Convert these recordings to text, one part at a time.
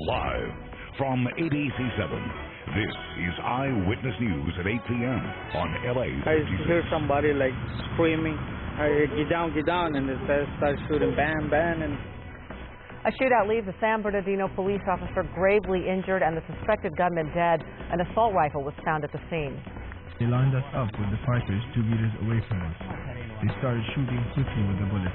Live from ABC7, this is Eyewitness News at 8 p.m. on LA56. I hear somebody like screaming, get down, and it starts shooting, bam, bam, and... A shootout leaves a San Bernardino police officer gravely injured and the suspected gunman dead. An assault rifle was found at the scene. They lined us up with the fighters 2 meters away from us. They started shooting quickly with the bullets.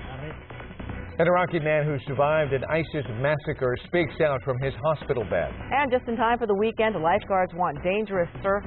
An Iraqi man who survived an ISIS massacre speaks out from his hospital bed. And just in time for the weekend, the lifeguards warns dangerous surf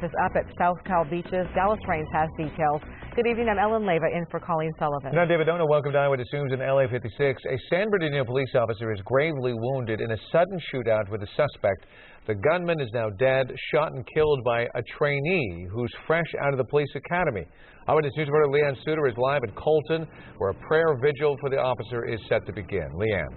is up at South Cal beaches. Dallas Raines has details. Good evening, I'm Ellen Leyva in for Colleen Sullivan. And I'm David Dona. Welcome to Eyewitness News in LA56. A San Bernardino police officer is gravely wounded in a sudden shootout with a suspect. The gunman is now dead, shot and killed by a trainee who's fresh out of the police academy. Eyewitness News reporter Leanne Suter is live in Colton, where a prayer vigil for the officer is set to begin. Leanne.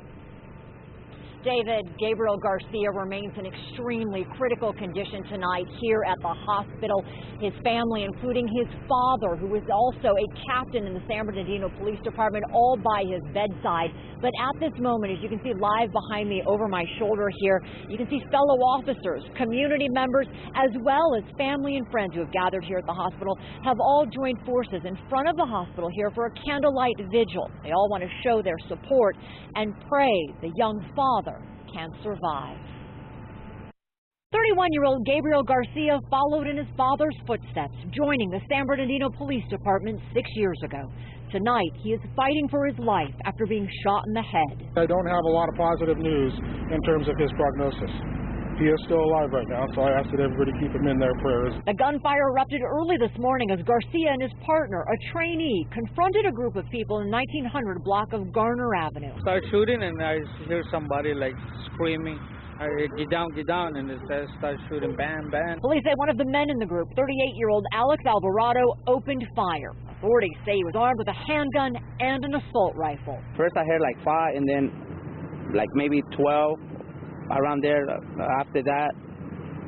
David, Gabriel Garcia remains in extremely critical condition tonight here at the hospital. His family, including his father, who is also a captain in the San Bernardino Police Department, all by his bedside. But at this moment, as you can see live behind me over my shoulder here, you can see fellow officers, community members, as well as family and friends who have gathered here at the hospital, have all joined forces in front of the hospital here for a candlelight vigil. They all want to show their support and pray the young father can survive. 31-year-old Gabriel Garcia followed in his father's footsteps, joining the San Bernardino Police Department 6 years ago. Tonight, he is fighting for his life after being shot in the head. I don't have a lot of positive news in terms of his prognosis. He is still alive right now, so I ask that everybody keep him in their prayers. The gunfire erupted early this morning as Garcia and his partner, a trainee, confronted a group of people in 1900 block of Garner Avenue. Start shooting, and I hear somebody like screaming, get down, and it starts shooting, bam, bam. Police say one of the men in the group, 38-year-old Alex Alvarado, opened fire. Authorities say he was armed with a handgun and an assault rifle. First I heard like 5 and then like maybe 12 around there after that.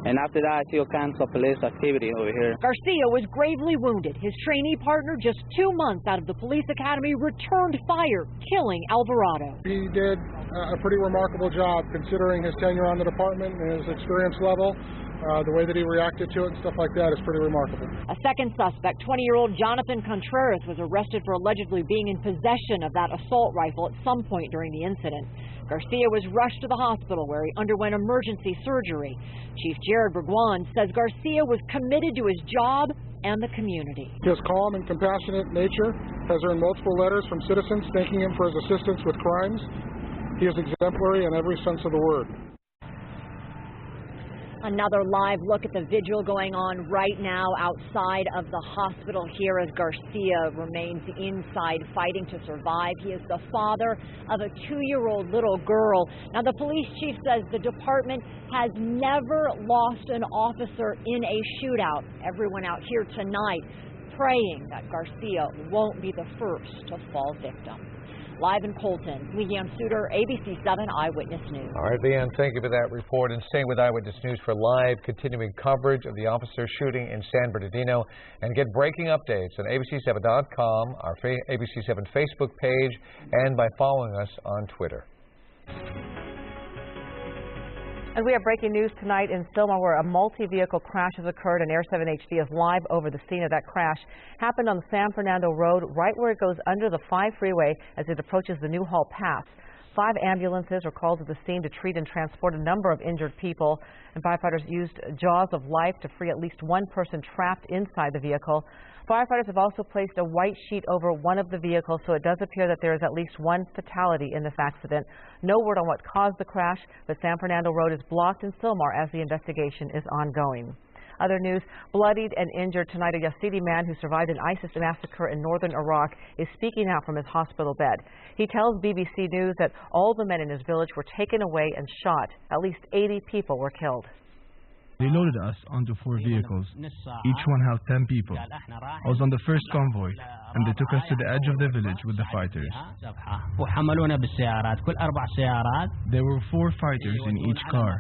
And after that, I see all kinds of police activity over here. Garcia was gravely wounded. His trainee partner, just 2 months out of the police academy, returned fire, killing Alvarado. He did a pretty remarkable job considering his tenure on the department and his experience level. The way that he reacted to it and stuff like that is pretty remarkable. A second suspect, 20-year-old Jonathan Contreras, was arrested for allegedly being in possession of that assault rifle at some point during the incident. Garcia was rushed to the hospital where he underwent emergency surgery. Chief Jared Berguan says Garcia was committed to his job and the community. His calm and compassionate nature has earned multiple letters from citizens thanking him for his assistance with crimes. He is exemplary in every sense of the word. Another live look at the vigil going on right now outside of the hospital here as Garcia remains inside fighting to survive. He is the father of a 2-year-old little girl. Now, the police chief says the department has never lost an officer in a shootout. Everyone out here tonight praying that Garcia won't be the first to fall victim. Live in Colton, Leanne Suter, ABC7 Eyewitness News. All right, Leanne, thank you for that report. And stay with Eyewitness News for live, continuing coverage of the officer shooting in San Bernardino. And get breaking updates on ABC7.com, our ABC7 Facebook page, and by following us on Twitter. And we have breaking news tonight in Sylmar where a multi-vehicle crash has occurred, and Air 7 HD is live over the scene of that crash. Happened on the San Fernando Road, right where it goes under the 5 freeway as it approaches the Newhall Pass. 5 ambulances were called to the scene to treat and transport a number of injured people, and firefighters used jaws of life to free at least one person trapped inside the vehicle. Firefighters have also placed a white sheet over one of the vehicles, so it does appear that there is at least one fatality in this accident. No word on what caused the crash, but San Fernando Road is blocked in Sylmar as the investigation is ongoing. Other news, bloodied and injured tonight, a Yazidi man who survived an ISIS massacre in northern Iraq is speaking out from his hospital bed. He tells BBC News that all the men in his village were taken away and shot. At least 80 people were killed. They loaded us onto 4 vehicles. Each one held 10 people. I was on the first convoy, and they took us to the edge of the village with the fighters. There were 4 fighters in each car,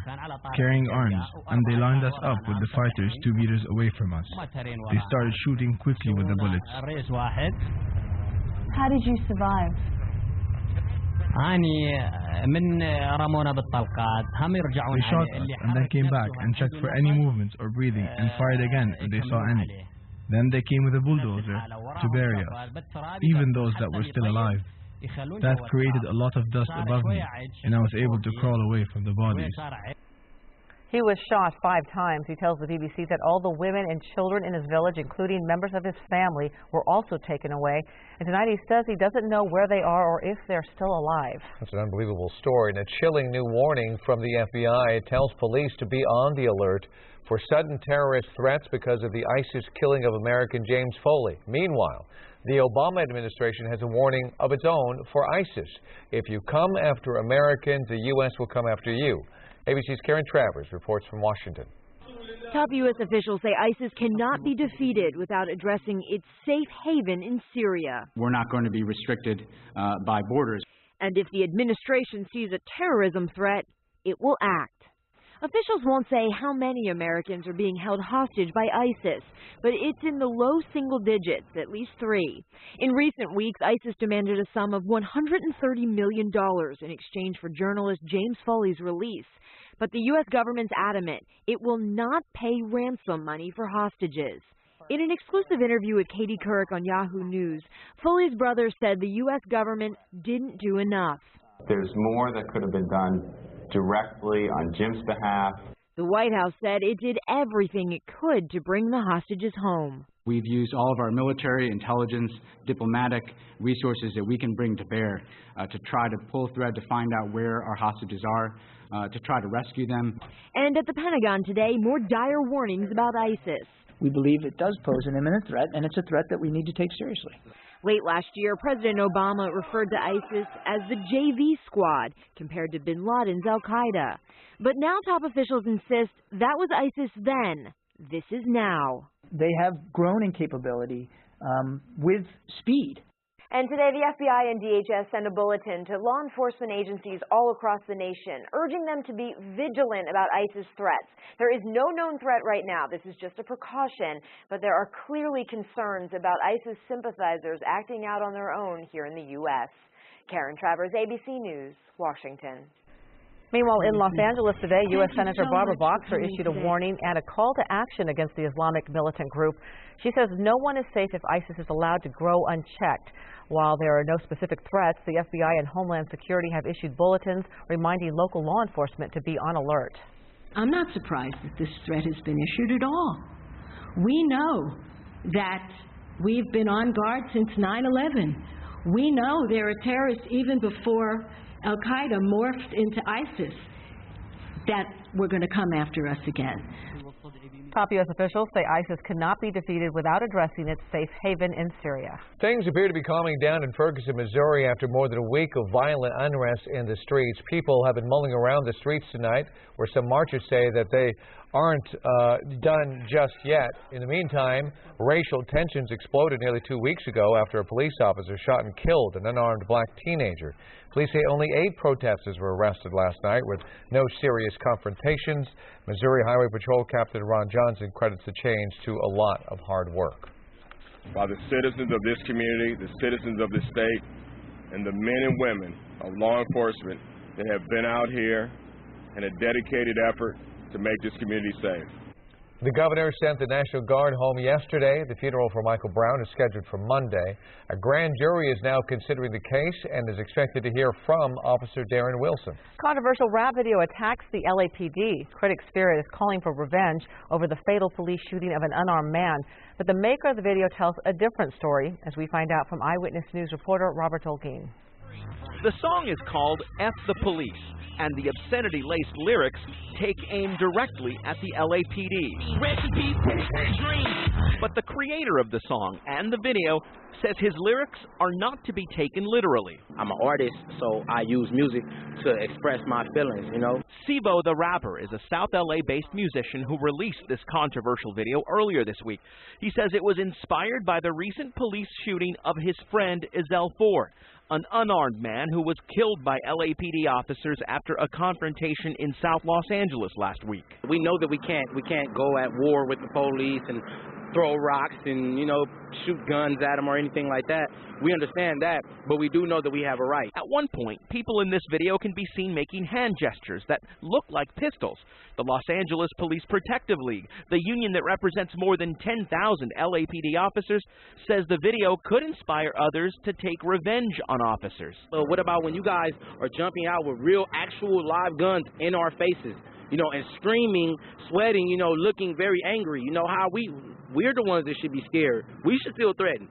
carrying arms, and they lined us up with the fighters 2 meters away from us. They started shooting quickly with the bullets. How did you survive? They shot us and then came back and checked for any movements or breathing and fired again if they saw any. Then they came with a bulldozer to bury us, even those that were still alive. That created a lot of dust above me, and I was able to crawl away from the bodies. He was shot 5 times. He tells the BBC that all the women and children in his village, including members of his family, were also taken away. And tonight he says he doesn't know where they are or if they're still alive. That's an unbelievable story and a chilling new warning from the FBI. It tells police to be on the alert for sudden terrorist threats because of the ISIS killing of American James Foley. Meanwhile, the Obama administration has a warning of its own for ISIS. If you come after Americans, the U.S. will come after you. ABC's Karen Travers reports from Washington. Top U.S. officials say ISIS cannot be defeated without addressing its safe haven in Syria. We're not going to be restricted by borders. And if the administration sees a terrorism threat, it will act. Officials won't say how many Americans are being held hostage by ISIS, but it's in the low single digits, at least 3. In recent weeks, ISIS demanded a sum of $130 million in exchange for journalist James Foley's release. But the U.S. government's adamant it will not pay ransom money for hostages. In an exclusive interview with Katie Couric on Yahoo News, Foley's brother said the U.S. government didn't do enough. There's more that could have been done directly on Jim's behalf. The White House said it did everything it could to bring the hostages home. We've used all of our military, intelligence, diplomatic resources that we can bring to bear to try to pull thread to find out where our hostages are, to try to rescue them. And at the Pentagon today, more dire warnings about ISIS. We believe it does pose an imminent threat, and it's a threat that we need to take seriously. Late last year, President Obama referred to ISIS as the JV squad, compared to bin Laden's al-Qaeda. But now top officials insist that was ISIS then. This is now. They have grown in capability with speed. And today, the FBI and DHS sent a bulletin to law enforcement agencies all across the nation, urging them to be vigilant about ISIS threats. There is no known threat right now. This is just a precaution, but there are clearly concerns about ISIS sympathizers acting out on their own here in the U.S. Karen Travers, ABC News, Washington. Meanwhile, in Los Angeles today, U.S. Senator Barbara Boxer issued a warning and a call to action against the Islamic militant group. She says no one is safe if ISIS is allowed to grow unchecked. While there are no specific threats, the FBI and Homeland Security have issued bulletins reminding local law enforcement to be on alert. I'm not surprised that this threat has been issued at all. We know that we've been on guard since 9/11. We know there are terrorists even before al-Qaeda morphed into ISIS that were going to come after us again. Top U.S. officials say ISIS cannot be defeated without addressing its safe haven in Syria. Things appear to be calming down in Ferguson, Missouri after more than a week of violent unrest in the streets. People have been mulling around the streets tonight, where some marchers say that they aren't done just yet. In the meantime, racial tensions exploded nearly 2 weeks ago after a police officer shot and killed an unarmed black teenager. Police say only 8 protesters were arrested last night with no serious confrontations. Missouri Highway Patrol Captain Ron Johnson credits the change to a lot of hard work. By the citizens of this community, the citizens of this state, and the men and women of law enforcement that have been out here in a dedicated effort to make this community safe. The governor sent the National Guard home yesterday. The funeral for Michael Brown is scheduled for Monday. A grand jury is now considering the case and is expected to hear from Officer Darren Wilson. Controversial rap video attacks the LAPD. Critics fear it is calling for revenge over the fatal police shooting of an unarmed man. But the maker of the video tells a different story, as we find out from Eyewitness News reporter Robert Tolkien. The song is called F the Police, and the obscenity-laced lyrics take aim directly at the LAPD. But the creator of the song and the video says his lyrics are not to be taken literally. I'm an artist, so I use music to express my feelings, you know. Sibo the Rapper is a South LA-based musician who released this controversial video earlier this week. He says it was inspired by the recent police shooting of his friend Ezell Ford, an unarmed man who was killed by LAPD officers after a confrontation in South Los Angeles last week. We know that we can't go at war with the police and throw rocks and, shoot guns at them or anything like that. We understand that, but we do know that we have a right. At one point, people in this video can be seen making hand gestures that look like pistols. The Los Angeles Police Protective League, the union that represents more than 10,000 LAPD officers, says the video could inspire others to take revenge on officers. So what about when you guys are jumping out with real, actual live guns in our faces? And screaming, sweating, looking very angry. How we're the ones that should be scared. We should feel threatened.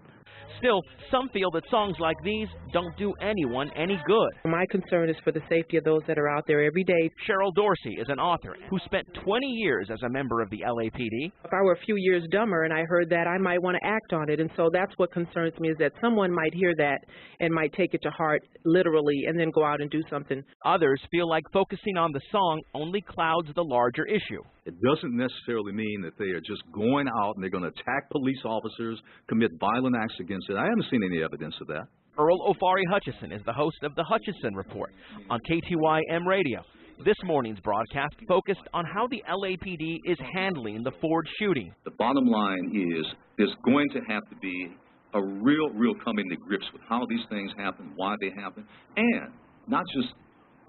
Still, some feel that songs like these don't do anyone any good. My concern is for the safety of those that are out there every day. Cheryl Dorsey is an author who spent 20 years as a member of the LAPD. If I were a few years dumber and I heard that, I might want to act on it. And so that's what concerns me, is that someone might hear that and might take it to heart literally and then go out and do something. Others feel like focusing on the song only clouds the larger issue. It doesn't necessarily mean that they are just going out and they're going to attack police officers, commit violent acts against it. I haven't seen any evidence of that. Earl Ofari Hutchison is the host of the Hutchison Report on KTYM Radio. This morning's broadcast focused on how the LAPD is handling the Ford shooting. The bottom line is there's going to have to be a real coming to grips with how these things happen, why they happen, and not just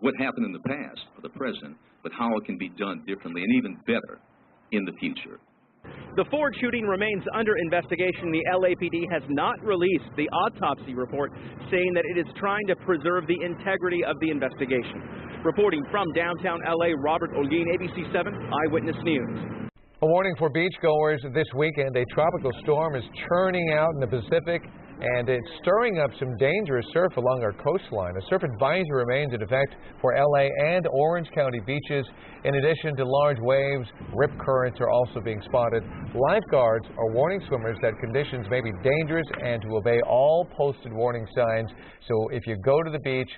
what happened in the past or the present, but how it can be done differently and even better in the future. The Ford shooting remains under investigation. The LAPD has not released the autopsy report, saying that it is trying to preserve the integrity of the investigation. Reporting from downtown LA, Robert Olguin, ABC7 Eyewitness News. A warning for beachgoers this weekend. A tropical storm is churning out in the Pacific, and it's stirring up some dangerous surf along our coastline. A surf advisory remains in effect for LA and Orange County beaches. In addition to large waves, rip currents are also being spotted. Lifeguards are warning swimmers that conditions may be dangerous and to obey all posted warning signs. So if you go to the beach,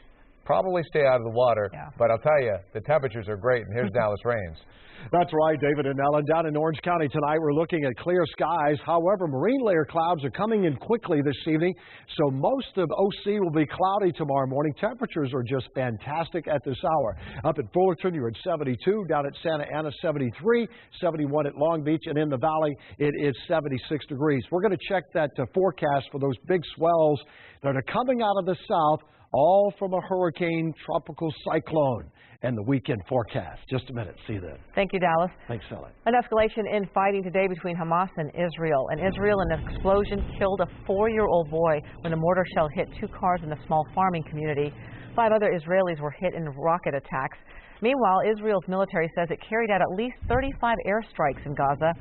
probably stay out of the water. Yeah. But I'll tell you, the temperatures are great. And here's Dallas Raines. That's right, David and Ellen. Down in Orange County tonight, we're looking at clear skies. However, marine layer clouds are coming in quickly this evening, so most of OC will be cloudy tomorrow morning. Temperatures are just fantastic at this hour. Up at Fullerton, you're at 72. Down at Santa Ana, 73. 71 at Long Beach. And in the valley, it is 76 degrees. We're going to check that forecast for those big swells that are coming out of the south, all from a hurricane tropical cyclone. And the weekend forecast. Just a minute. See that. Thank you, Dallas. Thanks, Ellen. An escalation in fighting today between Hamas and Israel. In Israel, an explosion killed a 4-year-old boy when a mortar shell hit 2 cars in a small farming community. 5 other Israelis were hit in rocket attacks. Meanwhile, Israel's military says it carried out at least 35 airstrikes in Gaza.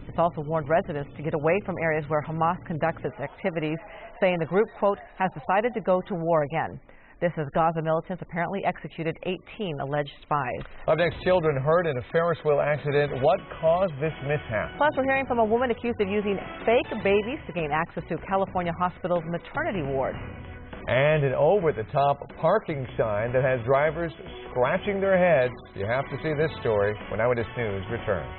It's also warned residents to get away from areas where Hamas conducts its activities, saying the group, quote, has decided to go to war again. This as Gaza militants apparently executed 18 alleged spies. Up next, children hurt in a Ferris wheel accident. What caused this mishap? Plus, we're hearing from a woman accused of using fake babies to gain access to California Hospital's maternity ward. And an over-the-top parking sign that has drivers scratching their heads. You have to see this story when Eyewitness News returns.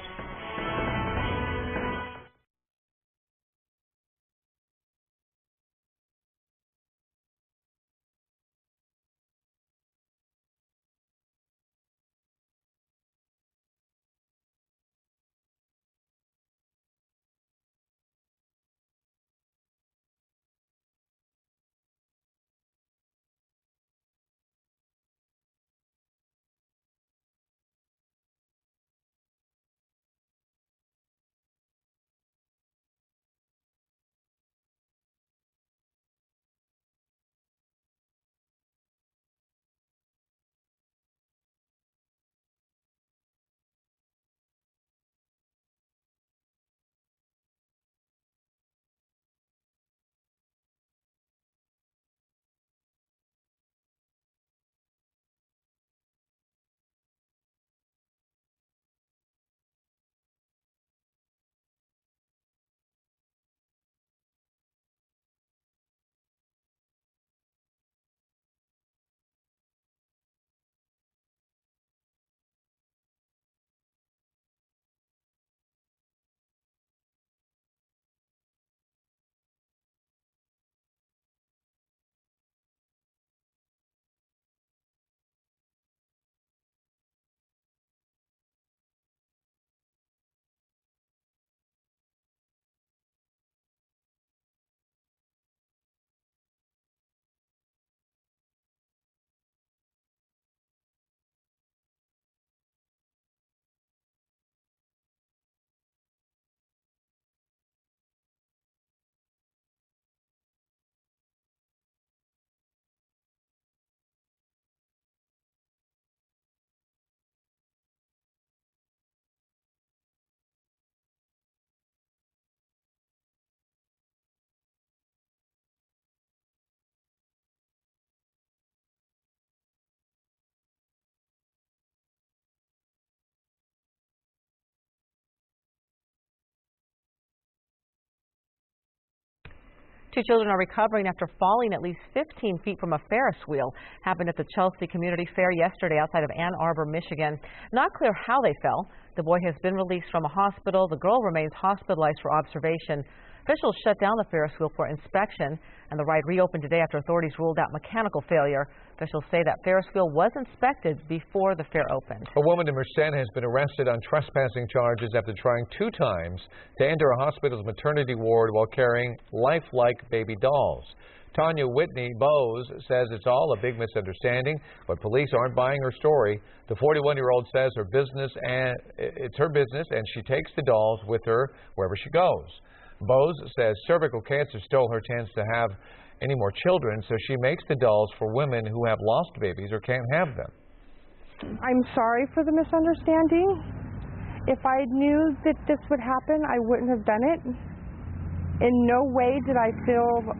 Two children are recovering after falling at least 15 feet from a Ferris wheel. Happened at the Chelsea Community Fair yesterday outside of Ann Arbor, Michigan. Not clear how they fell. The boy has been released from a hospital. The girl remains hospitalized for observation. Officials shut down the Ferris wheel for inspection, and the ride reopened today after authorities ruled out mechanical failure. Officials say that Ferris wheel was inspected before the fair opened. A woman in Merced has been arrested on trespassing charges after trying 2 times to enter a hospital's maternity ward while carrying lifelike baby dolls. Tanya Whitney Bowes says it's all a big misunderstanding, but police aren't buying her story. The 41-year-old says it's her business, and she takes the dolls with her wherever she goes. Bowes says cervical cancer stole her chance to have any more children, so she makes the dolls for women who have lost babies or can't have them. I'm sorry for the misunderstanding. If I knew that this would happen, I wouldn't have done it. In no way did I feel,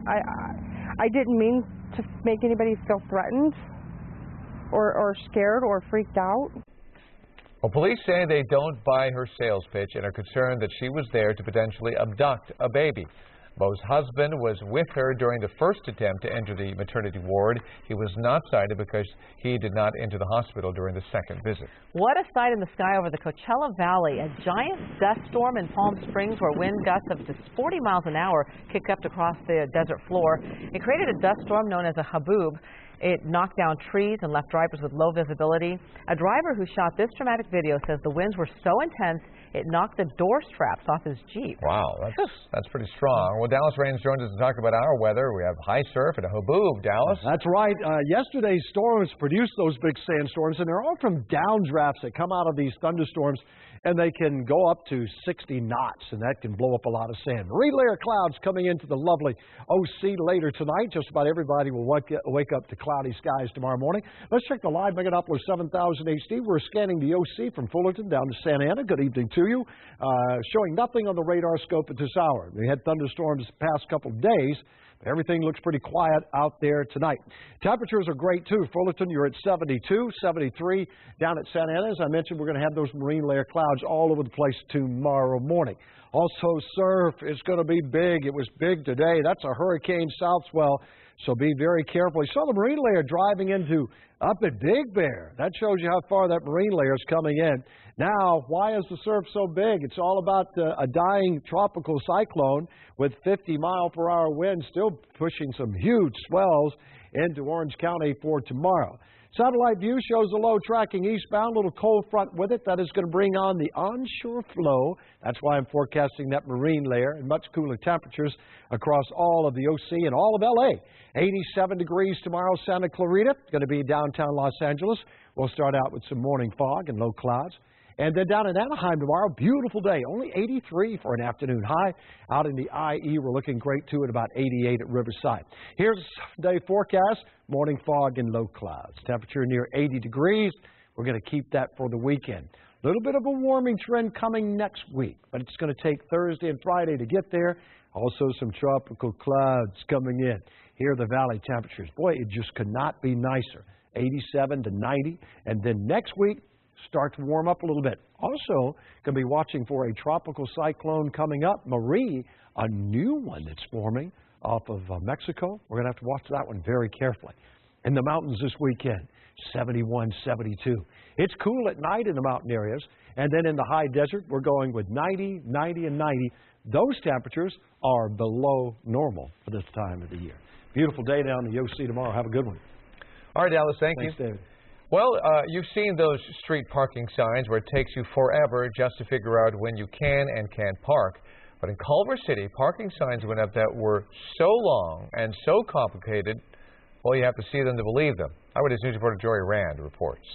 I didn't mean to make anybody feel threatened or scared or freaked out. Well, police say they don't buy her sales pitch and are concerned that she was there to potentially abduct a baby. Bo's husband was with her during the first attempt to enter the maternity ward. He was not cited because he did not enter the hospital during the second visit. What a sight in the sky over the Coachella Valley. A giant dust storm in Palm Springs where wind gusts of just 40 miles an hour kicked up across the desert floor. It created a dust storm known as a haboob. It knocked down trees and left drivers with low visibility. A driver who shot this dramatic video says the winds were so intense it knocked the door straps off his Jeep. Wow, that's pretty strong. Well, Dallas Rains joins us to talk about our weather. We have high surf and a haboob, Dallas. That's right. Yesterday's storms produced those big sandstorms, and they're all from downdrafts that come out of these thunderstorms, and they can go up to 60 knots, and that can blow up a lot of sand. Marine layer clouds coming into the lovely OC later tonight. Just about everybody will wake up to cloudy skies tomorrow morning. Let's check the live Megalopolis 7000 HD. We're scanning the OC from Fullerton down to Santa Ana. Good evening to you. Showing nothing on the radar scope at this hour. We had thunderstorms the past couple of days. Everything looks pretty quiet out there tonight. Temperatures are great, too. Fullerton, you're at 72, 73 down at Santa Ana. As I mentioned, we're going to have those marine layer clouds all over the place tomorrow morning. Also, surf is going to be big. It was big today. That's a hurricane south swell, so be very careful. You saw the marine layer driving up at Big Bear. That shows you how far that marine layer is coming in. Now, why is the surf so big? It's all about a dying tropical cyclone with 50-mile-per-hour winds still pushing some huge swells into Orange County for tomorrow. Satellite view shows a low tracking eastbound, little cold front with it. That is going to bring on the onshore flow. That's why I'm forecasting that marine layer and much cooler temperatures across all of the OC and all of L.A. 87 degrees tomorrow, Santa Clarita. Going to be downtown Los Angeles. We'll start out with some morning fog and low clouds. And then down in Anaheim tomorrow, beautiful day, only 83 for an afternoon high. Out in the IE, we're looking great too at about 88 at Riverside. Here's the day forecast, morning fog and low clouds. Temperature near 80 degrees. We're going to keep that for the weekend. A little bit of a warming trend coming next week, but it's going to take Thursday and Friday to get there. Also some tropical clouds coming in. Here are the valley temperatures. Boy, it just could not be nicer. 87 to 90. And then next week, start to warm up a little bit. Also, going to be watching for a tropical cyclone coming up, Marie, a new one that's forming off of Mexico. We're going to have to watch that one very carefully. In the mountains this weekend, 71, 72. It's cool at night in the mountain areas, and then in the high desert, we're going with 90, 90, and 90. Those temperatures are below normal for this time of the year. Beautiful day down in the OC tomorrow. Have a good one. All right, Dallas, thank you. Thanks, David. Well, you've seen those street parking signs where it takes you forever just to figure out when you can and can't park. But in Culver City, parking signs went up that were so long and so complicated, well, you have to see them to believe them. Eyewitness News reporter Jory Rand reports.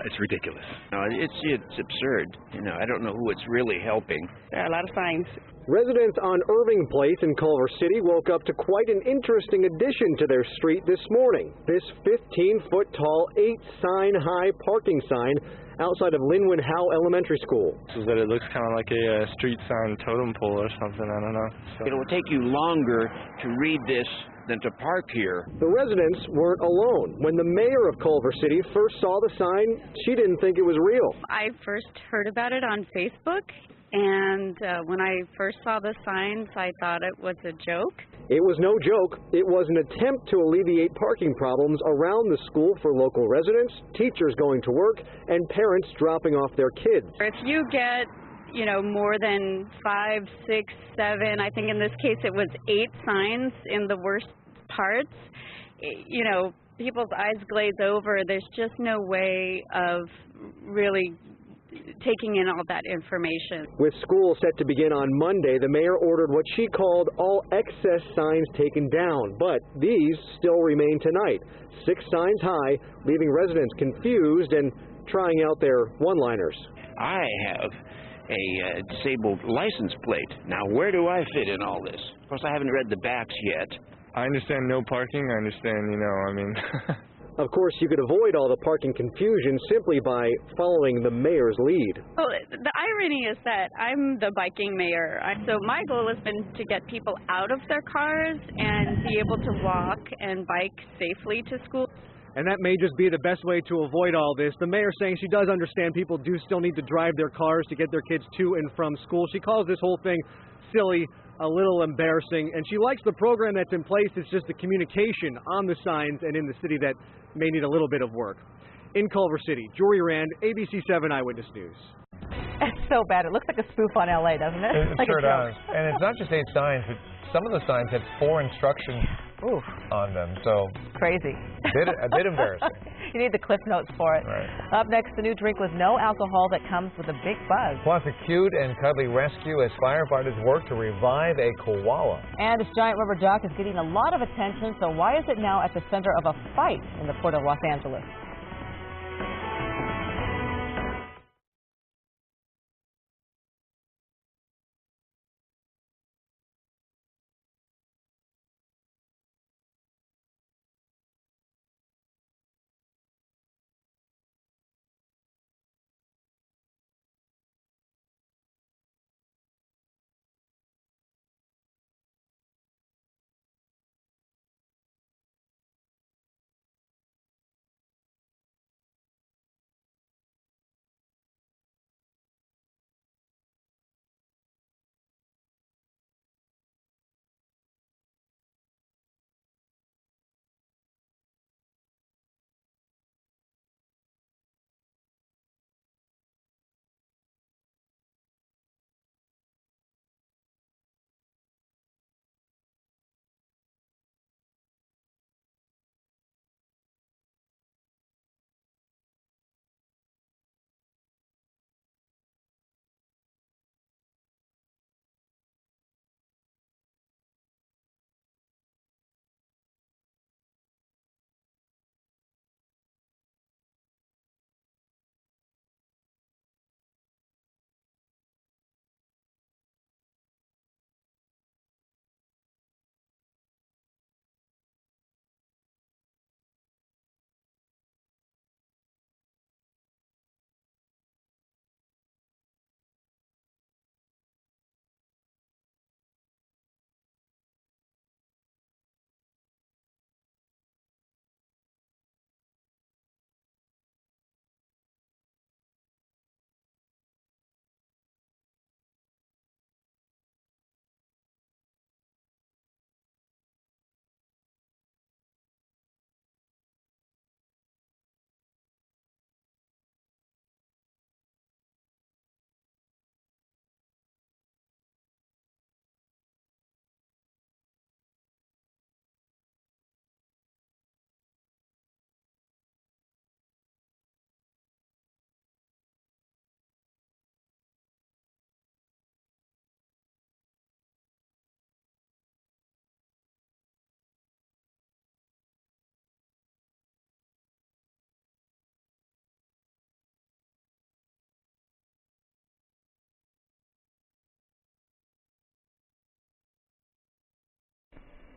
It's ridiculous. It's absurd. I don't know who it's really helping. There are a lot of signs. Residents on Irving Place in Culver City woke up to quite an interesting addition to their street this morning. This 15-foot-tall, 8-sign-high parking sign outside of Linwood Howe Elementary School. Is that it looks kind of like a street sign totem pole or something, I don't know. So. It will take you longer to read this than to park here. The residents weren't alone. When the mayor of Culver City first saw the sign, she didn't think it was real. I first heard about it on Facebook, And when I first saw the signs, I thought it was a joke. It was no joke. It was an attempt to alleviate parking problems around the school for local residents, teachers going to work, and parents dropping off their kids. If you get, more than 5, 6, 7, I think in this case it was 8 signs in the worst parts, people's eyes glaze over. There's just no way of really taking in all that information. With school set to begin on Monday, the mayor ordered what she called all excess signs taken down, but these still remain tonight. 6 signs high, leaving residents confused and trying out their one-liners. I have a disabled license plate. Now, where do I fit in all this? Of course, I haven't read the backs yet. I understand no parking. I understand, Of course, you could avoid all the parking confusion simply by following the mayor's lead. Well, the irony is that I'm the biking mayor, so my goal has been to get people out of their cars and be able to walk and bike safely to school. And that may just be the best way to avoid all this. The mayor saying she does understand people do still need to drive their cars to get their kids to and from school. She calls this whole thing silly, a little embarrassing, and she likes the program that's in place. It's just the communication on the signs and in the city that may need a little bit of work. In Culver City, Jory Rand, ABC7 Eyewitness News. It's so bad. It looks like a spoof on LA, doesn't it? It sure does. And it's not just 8 signs, but some of the signs had 4 instructions on them. So crazy. A bit embarrassing. You need the Cliff Notes for it. Right. Up next, the new drink with no alcohol that comes with a big buzz. Plus, a cute and cuddly rescue as firefighters work to revive a koala. And this giant rubber duck is getting a lot of attention, so why is it now at the center of a fight in the port of Los Angeles?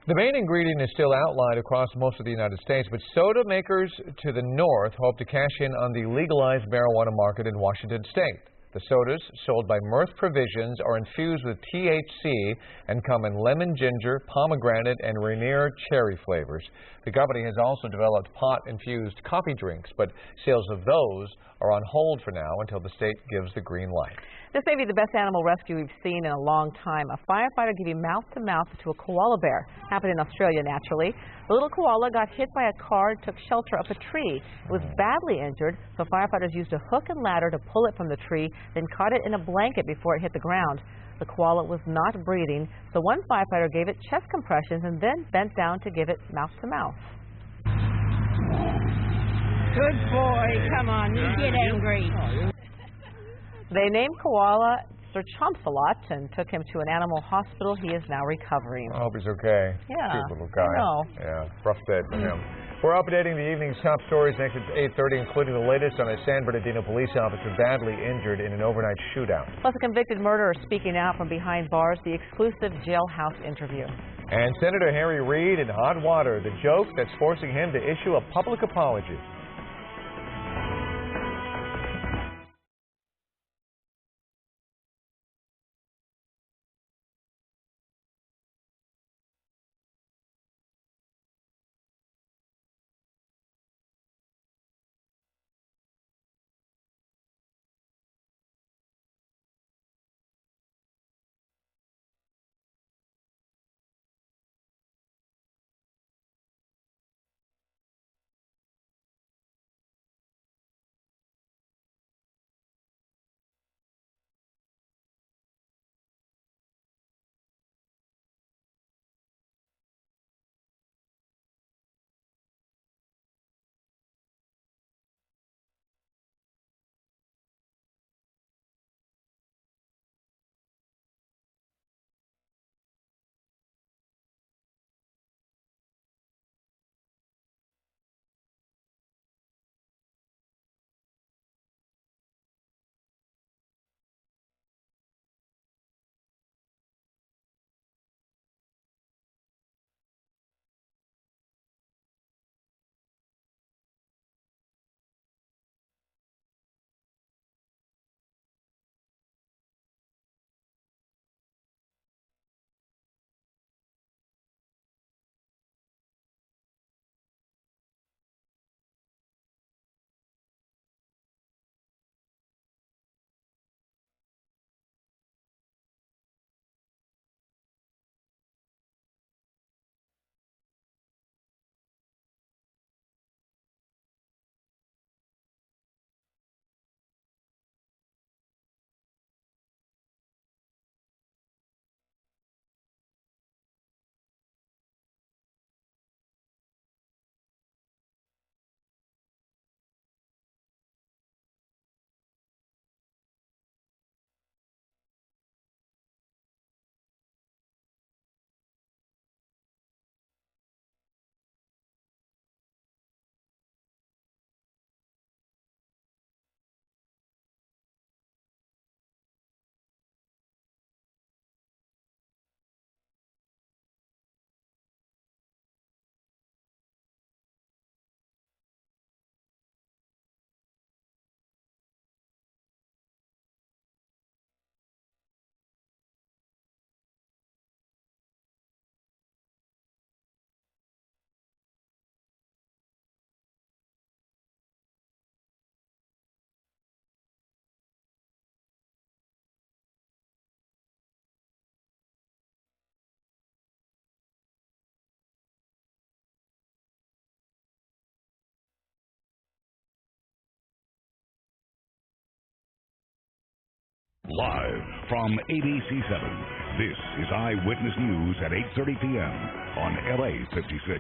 The main ingredient is still outlawed across most of the United States, but soda makers to the north hope to cash in on the legalized marijuana market in Washington state. The sodas, sold by Mirth Provisions, are infused with THC and come in lemon ginger, pomegranate, and Rainier cherry flavors. The company has also developed pot-infused coffee drinks, but sales of those are on hold for now until the state gives the green light. This may be the best animal rescue we've seen in a long time. A firefighter giving mouth-to-mouth to a koala bear. Happened in Australia, naturally. The little koala got hit by a car and took shelter up a tree. It was badly injured, so firefighters used a hook and ladder to pull it from the tree, then caught it in a blanket before it hit the ground. The koala was not breathing, so one firefighter gave it chest compressions and then bent down to give it mouth-to-mouth. Good boy. Come on, you get angry. They named koala Sir Chomsalot and took him to an animal hospital. He is now recovering. I hope he's okay. Yeah. Cute little guy. I know. Yeah, rough day for him. We're updating the evening's top stories next at 8:30, including the latest on a San Bernardino police officer badly injured in an overnight shootout. Plus, a convicted murderer speaking out from behind bars, the exclusive jailhouse interview. And Senator Harry Reid in hot water, the joke that's forcing him to issue a public apology. Live from ABC7, this is Eyewitness News at 8:30 p.m. on LA56.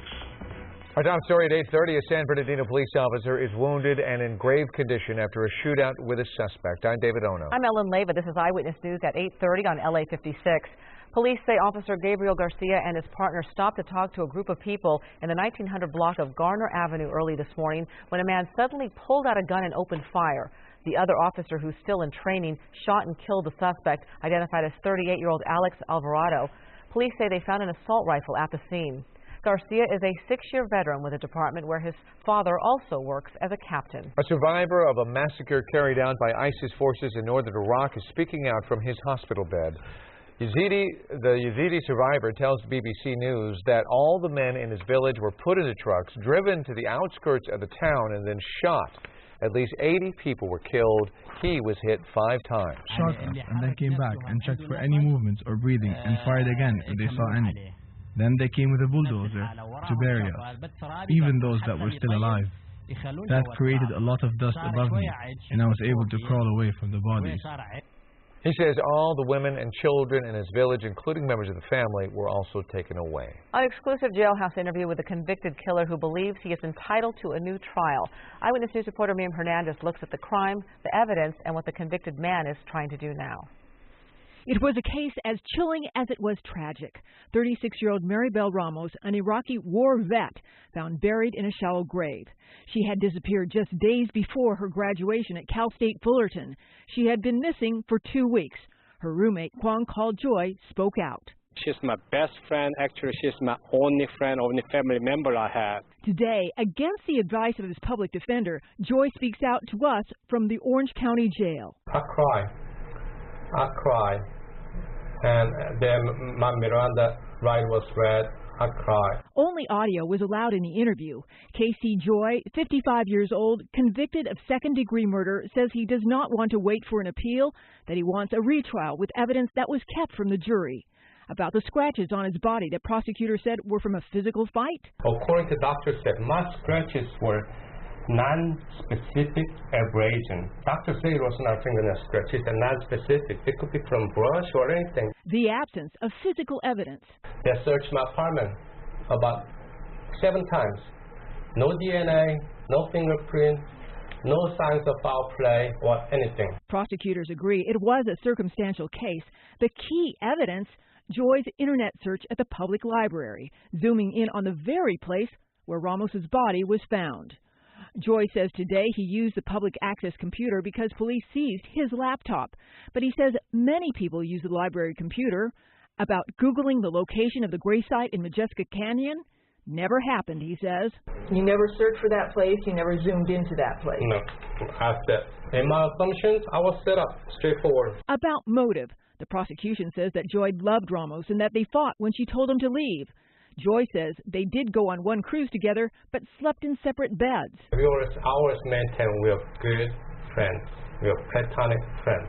Our top story at 8:30, a San Bernardino police officer is wounded and in grave condition after a shootout with a suspect. I'm David Ono. I'm Ellen Leyva. This is Eyewitness News at 8:30 on LA56. Police say Officer Gabriel Garcia and his partner stopped to talk to a group of people in the 1900 block of Garner Avenue early this morning when a man suddenly pulled out a gun and opened fire. The other officer, who's still in training, shot and killed the suspect, identified as 38-year-old Alex Alvarado. Police say they found an assault rifle at the scene. Garcia is a 6-year veteran with the department where his father also works as a captain. A survivor of a massacre carried out by ISIS forces in northern Iraq is speaking out from his hospital bed. The Yazidi survivor tells BBC News that all the men in his village were put into trucks, driven to the outskirts of the town, and then shot. At least 80 people were killed. He was hit 5 times. Shot us and then came back and checked for any movements or breathing and fired again if they saw any. Then they came with a bulldozer to bury us, even those that were still alive. That created a lot of dust above me, and I was able to crawl away from the bodies. He says all the women and children in his village, including members of the family, were also taken away. An exclusive jailhouse interview with a convicted killer who believes he is entitled to a new trial. Eyewitness News reporter Miriam Hernandez looks at the crime, the evidence, and what the convicted man is trying to do now. It was a case as chilling as it was tragic. 36-year-old Maribel Ramos, an Iraqi war vet, found buried in a shallow grave. She had disappeared just days before her graduation at Cal State Fullerton. She had been missing for 2 weeks. Her roommate, Kwang called Joy, spoke out. She's my best friend. Actually, she's my only friend, only family member I have. Today, against the advice of his public defender, Joy speaks out to us from the Orange County Jail. I cried. And then my Miranda right was read. I cried. Only audio was allowed in the interview. Casey Joy, 55 years old, convicted of second-degree murder, says he does not want to wait for an appeal, that he wants a retrial with evidence that was kept from the jury. About the scratches on his body that prosecutors said were from a physical fight. According to doctors, said my scratches were non-specific abrasion. Doctor said it was not fingernail scratch. It's a non-specific. It could be from brush or anything. The absence of physical evidence. They searched my apartment about 7 times. No DNA, no fingerprint, no signs of foul play or anything. Prosecutors agree it was a circumstantial case. The key evidence, Joy's internet search at the public library, zooming in on the very place where Ramos's body was found. Joy says today he used the public access computer because police seized his laptop. But he says many people use the library computer. About Googling the location of the grave site in Majeska Canyon, never happened, he says. You never searched for that place? You never zoomed into that place? No. In my assumptions, I was set up straightforward. About motive, the prosecution says that Joy loved Ramos and that they fought when she told him to leave. Joy says they did go on one cruise together, but slept in separate beds. We always maintain we are good friends. We are platonic friends.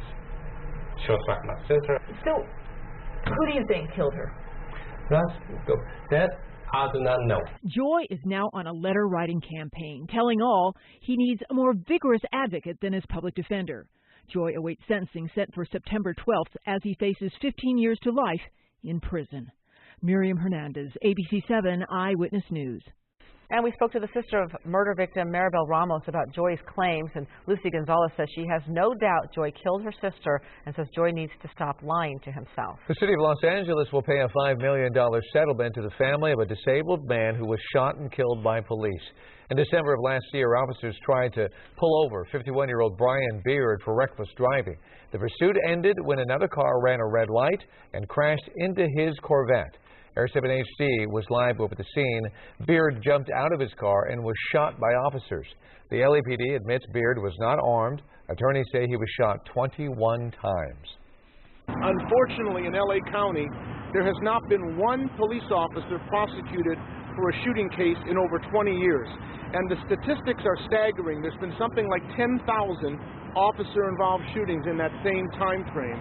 She was like my sister. So, who do you think killed her? That I do not know. Joy is now on a letter-writing campaign, telling all he needs a more vigorous advocate than his public defender. Joy awaits sentencing set for September 12th as he faces 15 years to life in prison. Miriam Hernandez, ABC7 Eyewitness News. And we spoke to the sister of murder victim Maribel Ramos about Joy's claims, and Lucy Gonzalez says she has no doubt Joy killed her sister and says Joy needs to stop lying to himself. The city of Los Angeles will pay a $5 million settlement to the family of a disabled man who was shot and killed by police. In December of last year, officers tried to pull over 51-year-old Brian Beard for reckless driving. The pursuit ended when another car ran a red light and crashed into his Corvette. Air7 HD was live over the scene. Beard jumped out of his car and was shot by officers. The LAPD admits Beard was not armed. Attorneys say he was shot 21 times. Unfortunately, in LA County, there has not been one police officer prosecuted for a shooting case in over 20 years. And the statistics are staggering. There's been something like 10,000 officer-involved shootings in that same time frame.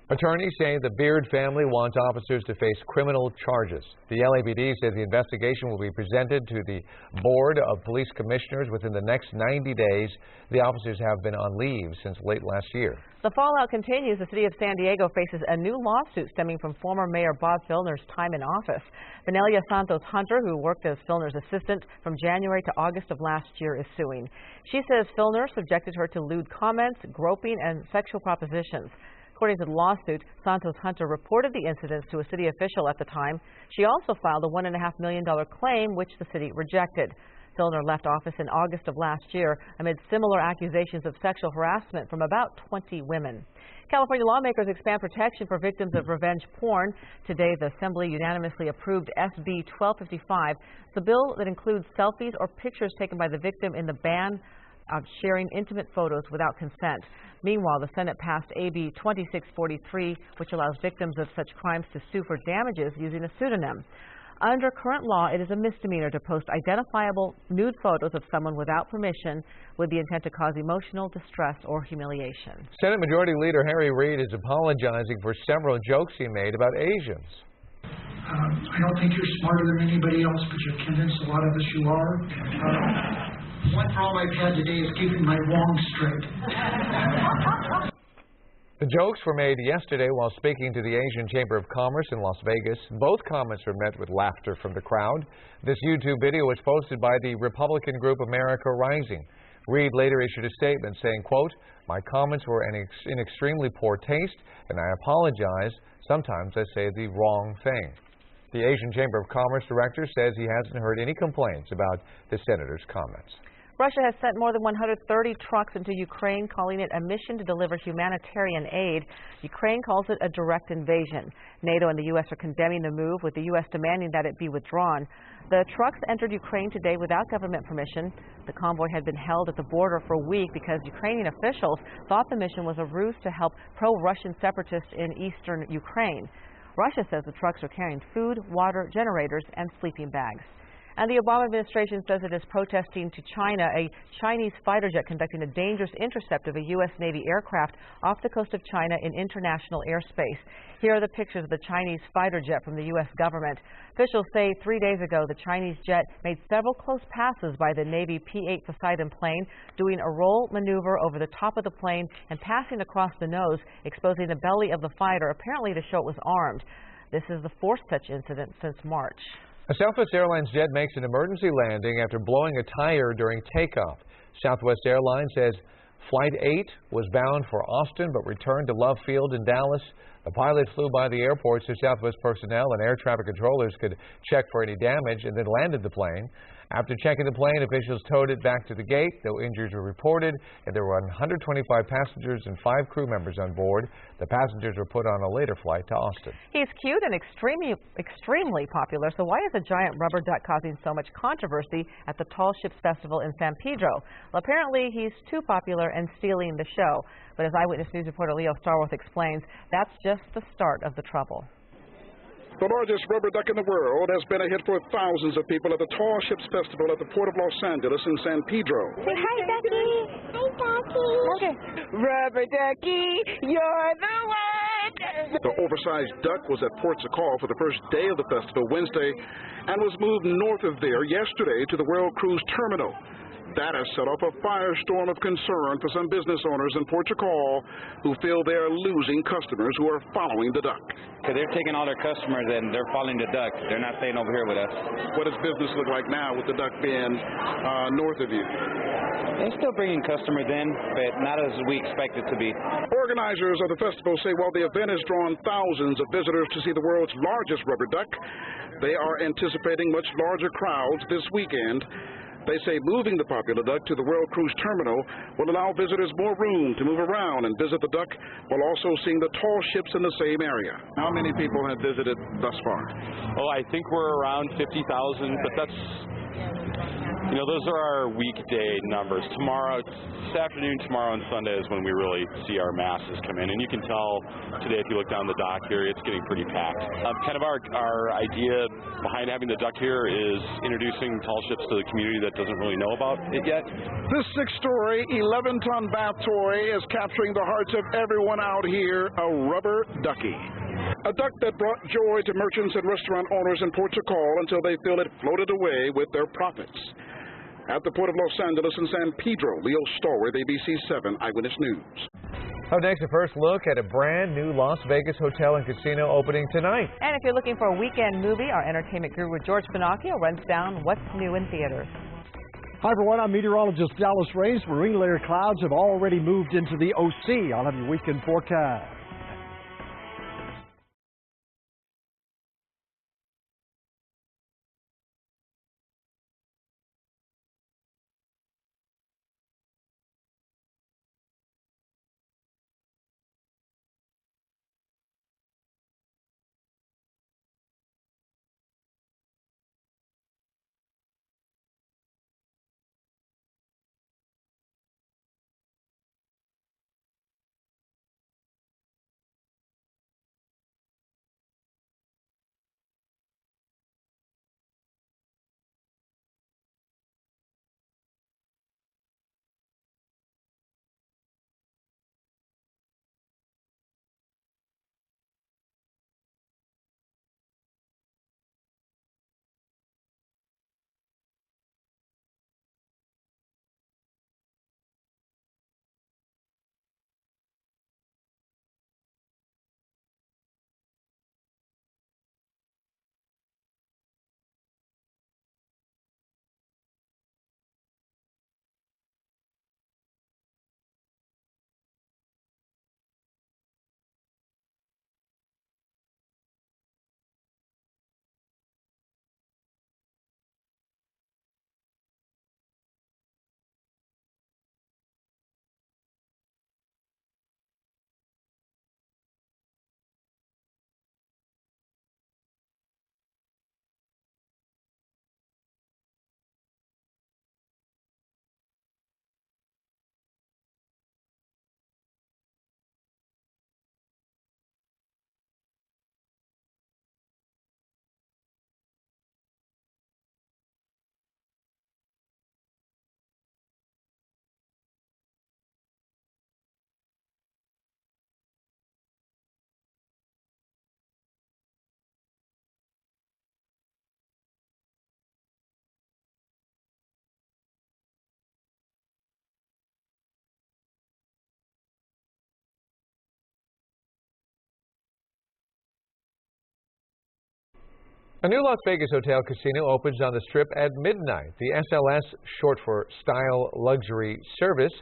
Attorneys say the Beard family wants officers to face criminal charges. The LAPD says the investigation will be presented to the Board of Police Commissioners within the next 90 days. The officers have been on leave since late last year. The fallout continues. The city of San Diego faces a new lawsuit stemming from former Mayor Bob Filner's time in office. Venelia Santos Hunter, who worked as Filner's assistant from January to August of last year, is suing. She says Filner subjected her to lewd comments, groping, and sexual propositions. According to the lawsuit, Santos Hunter reported the incidents to a city official at the time. She also filed a $1.5 million claim, which the city rejected. Filner left office in August of last year amid similar accusations of sexual harassment from about 20 women. California lawmakers expand protection for victims of revenge porn. Today, the Assembly unanimously approved SB 1255, the bill that includes selfies or pictures taken by the victim in the ban of sharing intimate photos without consent. Meanwhile, the Senate passed AB 2643, which allows victims of such crimes to sue for damages using a pseudonym. Under current law, it is a misdemeanor to post identifiable nude photos of someone without permission with the intent to cause emotional distress or humiliation. Senate Majority Leader Harry Reid is apologizing for several jokes he made about Asians. I don't think you're smarter than anybody else, but you've convinced a lot of us you are. One problem I've had today is keeping my wrongs straight. The jokes were made yesterday while speaking to the Asian Chamber of Commerce in Las Vegas. Both comments were met with laughter from the crowd. This YouTube video was posted by the Republican group America Rising. Reid later issued a statement saying, quote, "My comments were in extremely poor taste, and I apologize. Sometimes I say the wrong thing." The Asian Chamber of Commerce director says he hasn't heard any complaints about the senator's comments. Russia has sent more than 130 trucks into Ukraine, calling it a mission to deliver humanitarian aid. Ukraine calls it a direct invasion. NATO and the U.S. are condemning the move, with the U.S. demanding that it be withdrawn. The trucks entered Ukraine today without government permission. The convoy had been held at the border for a week because Ukrainian officials thought the mission was a ruse to help pro-Russian separatists in eastern Ukraine. Russia says the trucks are carrying food, water, generators, and sleeping bags. And the Obama administration says it is protesting to China a Chinese fighter jet conducting a dangerous intercept of a U.S. Navy aircraft off the coast of China in international airspace. Here are the pictures of the Chinese fighter jet from the U.S. government. Officials say 3 days ago the Chinese jet made several close passes by the Navy P-8 Poseidon plane, doing a roll maneuver over the top of the plane and passing across the nose, exposing the belly of the fighter, apparently to show it was armed. This is the fourth such incident since March. A Southwest Airlines jet makes an emergency landing after blowing a tire during takeoff. Southwest Airlines says Flight 8 was bound for Austin but returned to Love Field in Dallas. The pilot flew by the airport so Southwest personnel and air traffic controllers could check for any damage and then landed the plane. After checking the plane, officials towed it back to the gate. No injuries were reported, and there were 125 passengers and 5 crew members on board. The passengers were put on a later flight to Austin. He's cute and extremely popular, so why is a giant rubber duck causing so much controversy at the Tall Ships Festival in San Pedro? Well, apparently he's too popular and stealing the show. But as Eyewitness News reporter Leo Starworth explains, that's just the start of the trouble. The largest rubber duck in the world has been a hit for thousands of people at the Tall Ships Festival at the Port of Los Angeles in San Pedro. Say hi, Ducky. Hi, Ducky. Okay. Rubber Ducky, you're the one. The oversized duck was at Port Sakal for the first day of the festival Wednesday and was moved north of there yesterday to the World Cruise Terminal. That has set off a firestorm of concern for some business owners in Port Sakal who feel they are losing customers who are following the duck. They're taking all their customers and they're following the duck. They're not staying over here with us. What does business look like now with the duck being north of you? They're still bringing customers in, but not as we expect it to be. Organizers of the festival say while the event has drawn thousands of visitors to see the world's largest rubber duck, they are anticipating much larger crowds this weekend. They say moving the popular duck to the World Cruise Terminal will allow visitors more room to move around and visit the duck while also seeing the tall ships in the same area. How many people have visited thus far? Oh, I think we're around 50,000, but that's, those are our weekday numbers. This afternoon, tomorrow, and Sunday is when we really see our masses come in. And you can tell today, if you look down the dock here, it's getting pretty packed. Kind of our idea behind having the duck here is introducing tall ships to the community that doesn't really know about it yet. This 6-story, 11-ton bath toy is capturing the hearts of everyone out here, a rubber ducky. A duck that brought joy to merchants and restaurant owners in Port Sakal until they feel it floated away with their profits. At the Port of Los Angeles and San Pedro, Leo Starworth, ABC7 Eyewitness News. Up next, a first look at a brand new Las Vegas hotel and casino opening tonight. And if you're looking for a weekend movie, our entertainment guru George Pinocchio runs down what's new in theaters. Hi everyone, I'm meteorologist Dallas Reyes. Marine layer clouds have already moved into the OC. I'll have your weekend forecast. A new Las Vegas hotel casino opens on the Strip at midnight. The SLS, short for Style Luxury Service,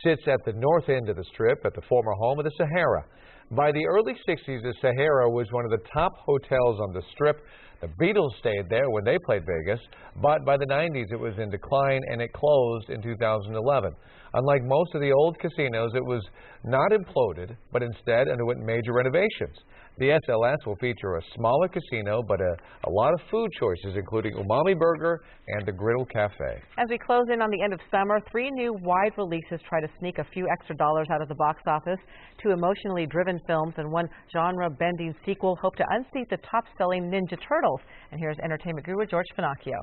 sits at the north end of the Strip at the former home of the Sahara. By the early 60s, the Sahara was one of the top hotels on the Strip. The Beatles stayed there when they played Vegas, but by the 90s it was in decline and it closed in 2011. Unlike most of the old casinos, it was not imploded, but instead underwent major renovations. The SLS will feature a smaller casino, but a lot of food choices, including Umami Burger and the Griddle Cafe. As we close in on the end of summer, 3 new wide releases try to sneak a few extra dollars out of the box office. 2 emotionally driven films and 1 genre-bending sequel hope to unseat the top-selling Ninja Turtles. And here's entertainment guru George Finocchio.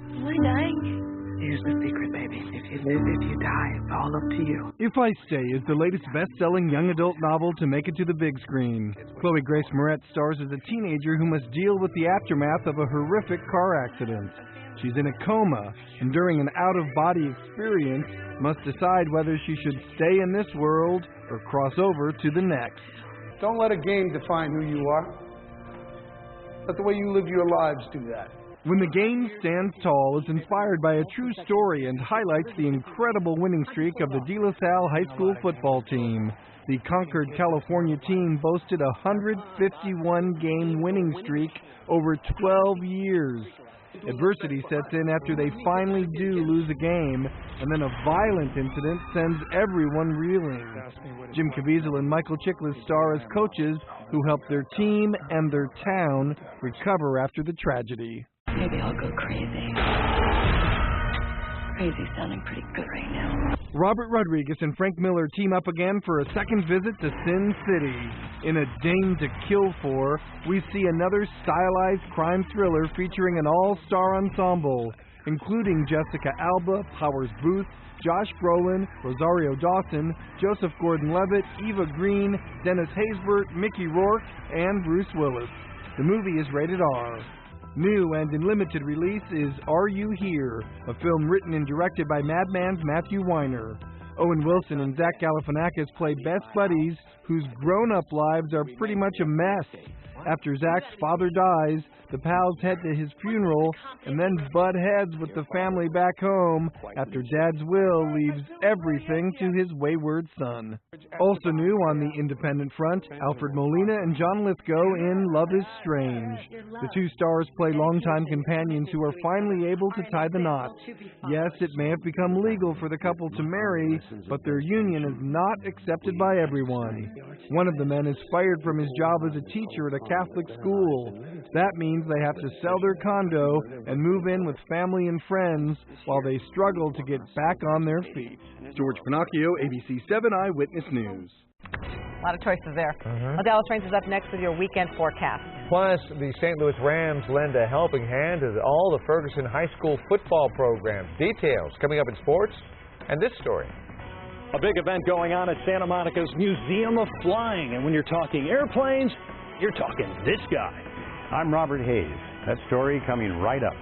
Am I dying? Here's the secret, baby. If you live, if you die, it's all up to you. If I Stay is the latest best-selling young adult novel to make it to the big screen. Chloe Grace Moretz stars as a teenager who must deal with the aftermath of a horrific car accident. She's in a coma, and during an out-of-body experience, must decide whether she should stay in this world or cross over to the next. Don't let a game define who you are. Let the way you live your lives do that. When the Game Stands Tall is inspired by a true story and highlights the incredible winning streak of the De La Salle High School football team. The Concord, California team boasted a 151-game winning streak over 12 years. Adversity sets in after they finally do lose a game, and then a violent incident sends everyone reeling. Jim Caviezel and Michael Chiklis star as coaches who help their team and their town recover after the tragedy. Maybe I'll go crazy. Crazy sounding pretty good right now. Robert Rodriguez and Frank Miller team up again for a second visit to Sin City. In A Dame to Kill For, we see another stylized crime thriller featuring an all-star ensemble, including Jessica Alba, Powers Booth, Josh Brolin, Rosario Dawson, Joseph Gordon-Levitt, Eva Green, Dennis Haysbert, Mickey Rourke, and Bruce Willis. The movie is rated R. New and in limited release is Are You Here?, a film written and directed by Madman's Matthew Weiner. Owen Wilson and Zach Galifianakis play best buddies whose grown-up lives are pretty much a mess. After Zach's father dies, the pals head to his funeral and then butt heads with the family back home after Dad's will leaves everything to his wayward son. Also new on the independent front, Alfred Molina and John Lithgow in Love is Strange. The 2 stars play longtime companions who are finally able to tie the knot. Yes, it may have become legal for the couple to marry, but their union is not accepted by everyone. One of the men is fired from his job as a teacher at a Catholic school. That means they have to sell their condo and move in with family and friends while they struggle to get back on their feet. George Pinocchio, ABC7 Eyewitness News. A lot of choices there. Well, Dallas Rains is up next with your weekend forecast. Plus, the St. Louis Rams lend a helping hand to all the Ferguson High School football programs. Details coming up in sports and this story. A big event going on at Santa Monica's Museum of Flying. And when you're talking airplanes, you're talking this guy. I'm Robert Hayes. That story coming right up.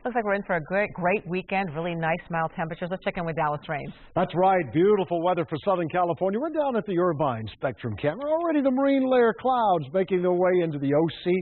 Looks like we're in for a great weekend. Really nice, mild temperatures. Let's check in with Dallas Raines. That's right. Beautiful weather for Southern California. We're down at the Irvine Spectrum camera. Already the marine layer clouds making their way into the OC.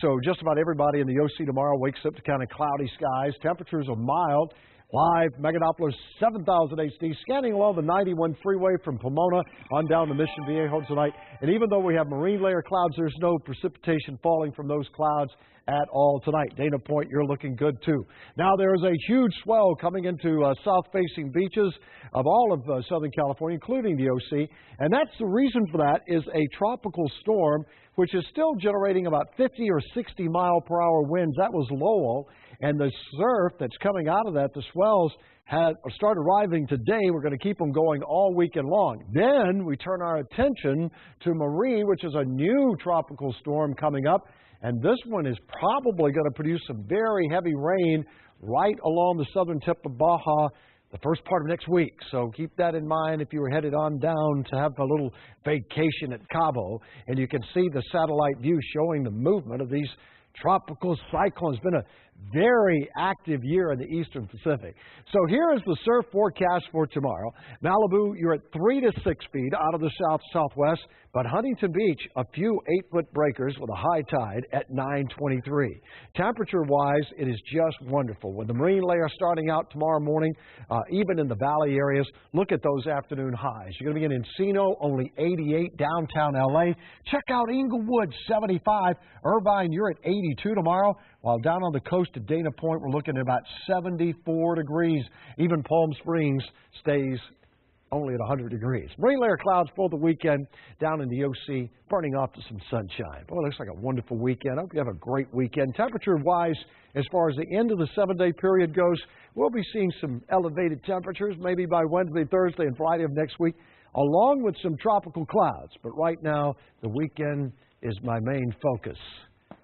So just about everybody in the OC tomorrow wakes up to kind of cloudy skies. Temperatures are mild. Live, Megadoppler 7000 HD, scanning along the 91 freeway from Pomona on down to Mission Viejo tonight. And even though we have marine layer clouds, there's no precipitation falling from those clouds at all tonight. Dana Point, you're looking good too. Now there is a huge swell coming into south-facing beaches of all of Southern California, including the OC. And that's the reason for that is a tropical storm, which is still generating about 50 or 60 mile per hour winds. That was Lowell. And the surf that's coming out of that, the swells, start arriving today. We're going to keep them going all weekend long. Then we turn our attention to Marie, which is a new tropical storm coming up. And this one is probably going to produce some very heavy rain right along the southern tip of Baja the first part of next week. So keep that in mind if you were headed on down to have a little vacation at Cabo. And you can see the satellite view showing the movement of these tropical cyclones. It's been a very active year in the eastern Pacific. So here is the surf forecast for tomorrow. Malibu, you're at 3 to 6 feet out of the south-southwest, but Huntington Beach, a few 8-foot breakers with a high tide at 9:23. Temperature-wise, it is just wonderful. With the marine layer starting out tomorrow morning, even in the valley areas, look at those afternoon highs. You're going to be in Encino, only 88, downtown L.A. Check out Inglewood, 75. Irvine, you're at 82 tomorrow. While down on the coast at Dana Point, we're looking at about 74 degrees. Even Palm Springs stays only at 100 degrees. Marine layer clouds for the weekend down in the OC, burning off to some sunshine. Boy, it looks like a wonderful weekend. I hope you have a great weekend. Temperature-wise, as far as the end of the 7-day period goes, we'll be seeing some elevated temperatures, maybe by Wednesday, Thursday, and Friday of next week, along with some tropical clouds. But right now, the weekend is my main focus,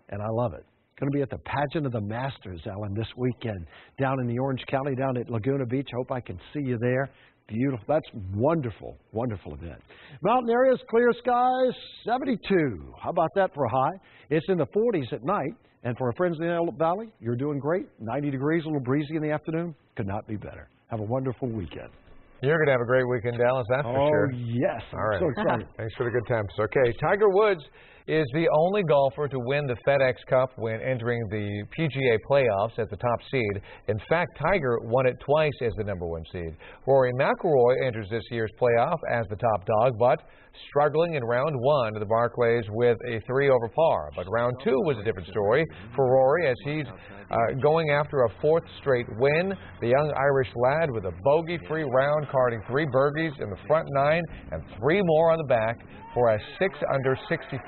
and I love it. Going to be at the Pageant of the Masters, Alan, this weekend down in the Orange County, down at Laguna Beach. Hope I can see you there. Beautiful. That's wonderful, wonderful event. Mountain areas, clear skies, 72. How about that for a high? It's in the 40s at night. And for our friends in the Antelope Valley, you're doing great. 90 degrees, a little breezy in the afternoon. Could not be better. Have a wonderful weekend. You're going to have a great weekend, Dallas, that's for sure. Oh, yes. All right. So excited. Thanks for the good temps. Okay, Tiger Woods is the only golfer to win the FedEx Cup when entering the PGA playoffs as the top seed. In fact, Tiger won it twice as the #1 seed. Rory McIlroy enters this year's playoff as the top dog, but struggling in round 1 of the Barclays with a 3 over par. But round 2 was a different story for Rory as he's going after a 4th straight win. The young Irish lad with a bogey-free round, carding 3 birdies in the front 9 and 3 more on the back for a 6 under 65.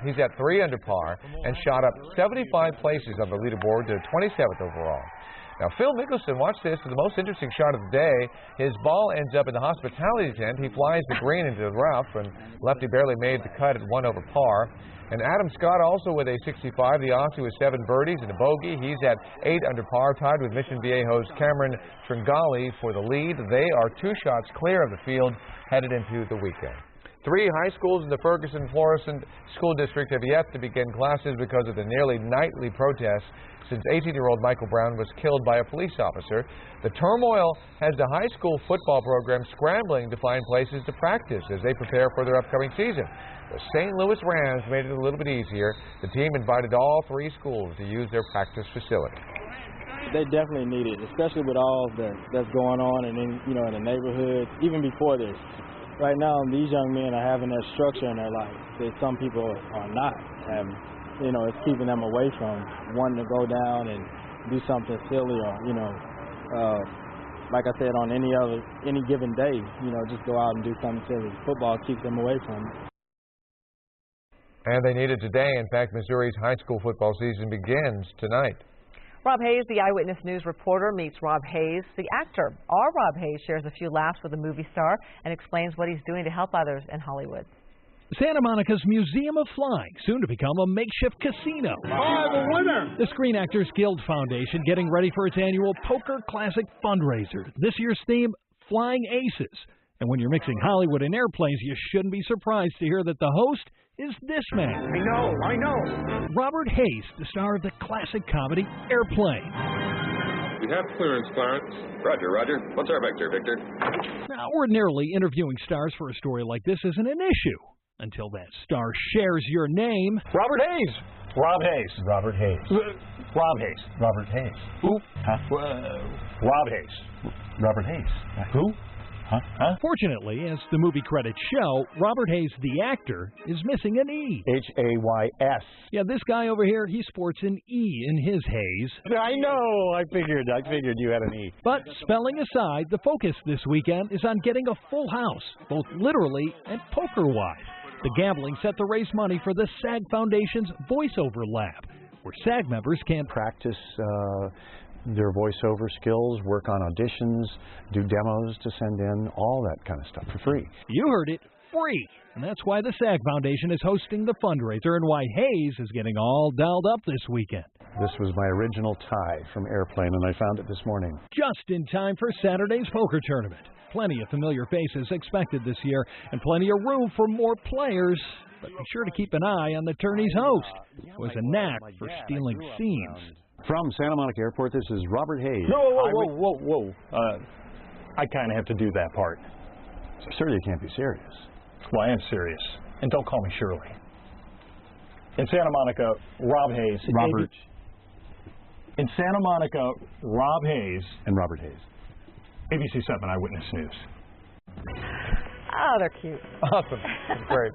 He's at 3 under par and shot up 75 places on the leaderboard to 27th overall. Now, Phil Mickelson, watch this, is the most interesting shot of the day. His ball ends up in the hospitality tent. He flies the green into the rough, and lefty barely made the cut at 1 over par. And Adam Scott also with a 65, the Aussie with 7 birdies and a bogey. He's at 8 under par, tied with Mission Viejo's Cameron Tringali for the lead. They are 2 shots clear of the field headed into the weekend. 3 high schools in the Ferguson-Florissant School District have yet to begin classes because of the nearly nightly protests since 18-year-old Michael Brown was killed by a police officer. The turmoil has the high school football program scrambling to find places to practice as they prepare for their upcoming season. The St. Louis Rams made it a little bit easier. The team invited all 3 schools to use their practice facility. They definitely need it, especially with all that's going on and in the neighborhood, even before this. Right now, these young men are having that structure in their life that some people are not having. It's keeping them away from wanting to go down and do something silly or, like I said, on any given day, just go out and do something silly. Football keeps them away from it. And they need it today. In fact, Missouri's high school football season begins tonight. Rob Hayes, the Eyewitness News reporter, meets Rob Hayes, the actor. Our Rob Hayes shares a few laughs with the movie star and explains what he's doing to help others in Hollywood. Santa Monica's Museum of Flying, soon to become a makeshift casino. The winner! The Screen Actors Guild Foundation getting ready for its annual Poker Classic fundraiser. This year's theme, Flying Aces. And when you're mixing Hollywood and airplanes, you shouldn't be surprised to hear that the host is this man. I know. Robert Hayes, the star of the classic comedy Airplane. We have clearance, Clarence. Roger, Roger. What's our vector, Victor? Now, ordinarily, interviewing stars for a story like this isn't an issue until that star shares your name. Robert Hayes. Rob Hayes. Robert Hayes. Rob Hayes. Robert Hayes. Who? Huh? Rob Hayes. Robert Hayes. Who? Huh? Fortunately, as the movie credits show, Robert Hayes, the actor, is missing an E. H-A-Y-S. Yeah, this guy over here, he sports an E in his Hayes. I know. I figured you had an E. But spelling aside, the focus this weekend is on getting a full house, both literally and poker-wise. The gambling set to raise money for the SAG Foundation's voiceover lab, where SAG members can practice their voiceover skills, work on auditions, do demos to send in, all that kind of stuff for free. You heard it, free. And that's why the SAG Foundation is hosting the fundraiser and why Hayes is getting all dolled up this weekend. This was my original tie from Airplane, and I found it this morning. Just in time for Saturday's poker tournament. Plenty of familiar faces expected this year, and plenty of room for more players. But be sure to keep an eye on the tourney's host, who has a knack for stealing scenes. From Santa Monica Airport, this is Robert Hayes. Whoa. I kind of have to do that part. Sir, you can't be serious. Well, I am serious. And don't call me Shirley. In Santa Monica, Rob Hayes. Robert. In Santa Monica, Rob Hayes. And Robert Hayes. ABC7 Eyewitness News. Oh, they're cute. Awesome. That's great.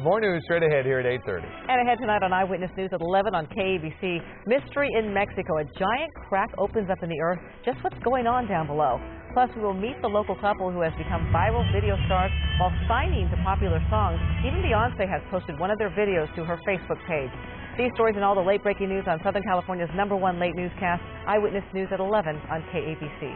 More news straight ahead here at 8:30. And ahead tonight on Eyewitness News at 11 on KABC. Mystery in Mexico. A giant crack opens up in the earth. Just what's going on down below. Plus, we will meet the local couple who has become viral video stars while signing to popular songs. Even Beyonce has posted one of their videos to her Facebook page. These stories and all the late-breaking news on Southern California's #1 late newscast, Eyewitness News at 11 on KABC.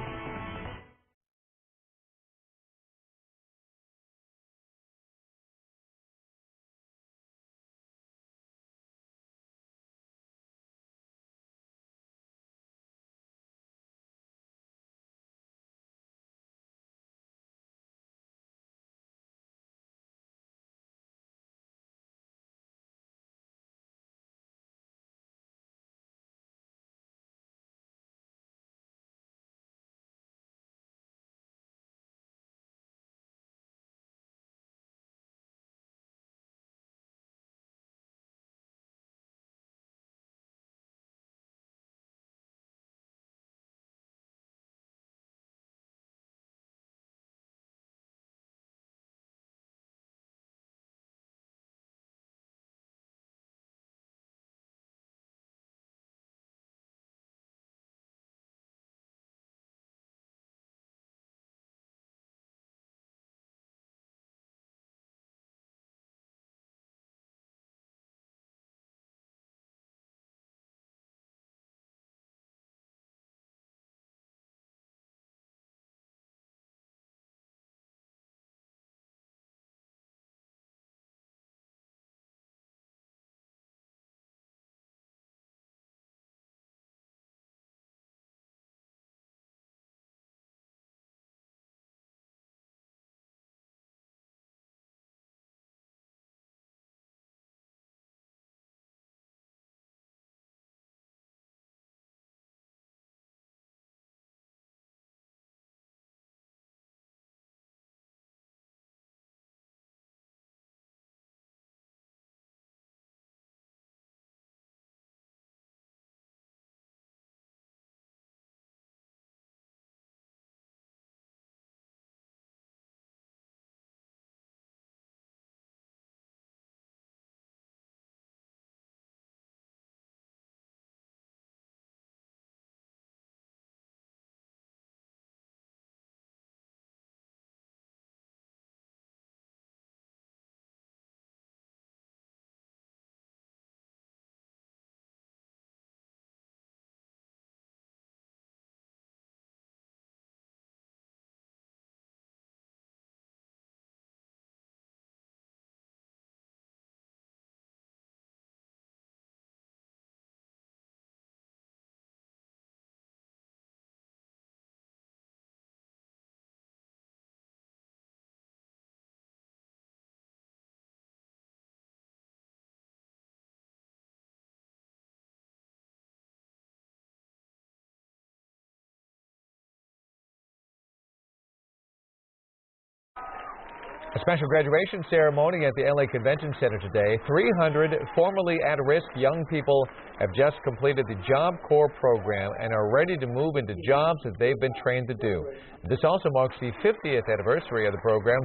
A special graduation ceremony at the LA Convention Center today. 300 formerly at-risk young people have just completed the Job Corps program and are ready to move into jobs that they've been trained to do. This also marks the 50th anniversary of the program,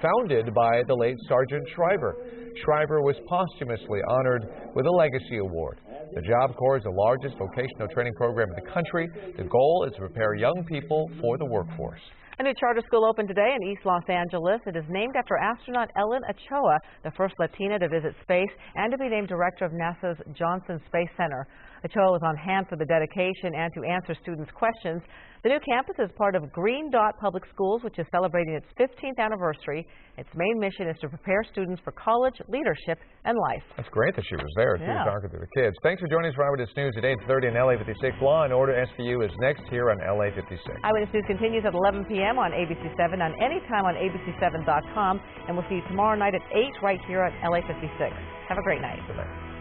founded by the late Sergeant Shriver. Shriver was posthumously honored with a Legacy Award. The Job Corps is the largest vocational training program in the country. The goal is to prepare young people for the workforce. A new charter school opened today in East Los Angeles. It is named after astronaut Ellen Ochoa, the first Latina to visit space and to be named director of NASA's Johnson Space Center. Ochoa was on hand for the dedication and to answer students' questions. The new campus is part of Green Dot Public Schools, which is celebrating its 15th anniversary. Its main mission is to prepare students for college, leadership, and life. That's great that she was there. She was talking to the kids. Thanks for joining us for Eyewitness News at 8:30 on LA56. Law and Order SVU is next here on LA56. Eyewitness News continues at 11 p.m. on ABC7, on anytime on ABC7.com, and we'll see you tomorrow night at 8 right here on LA56. Have a great night. Good night.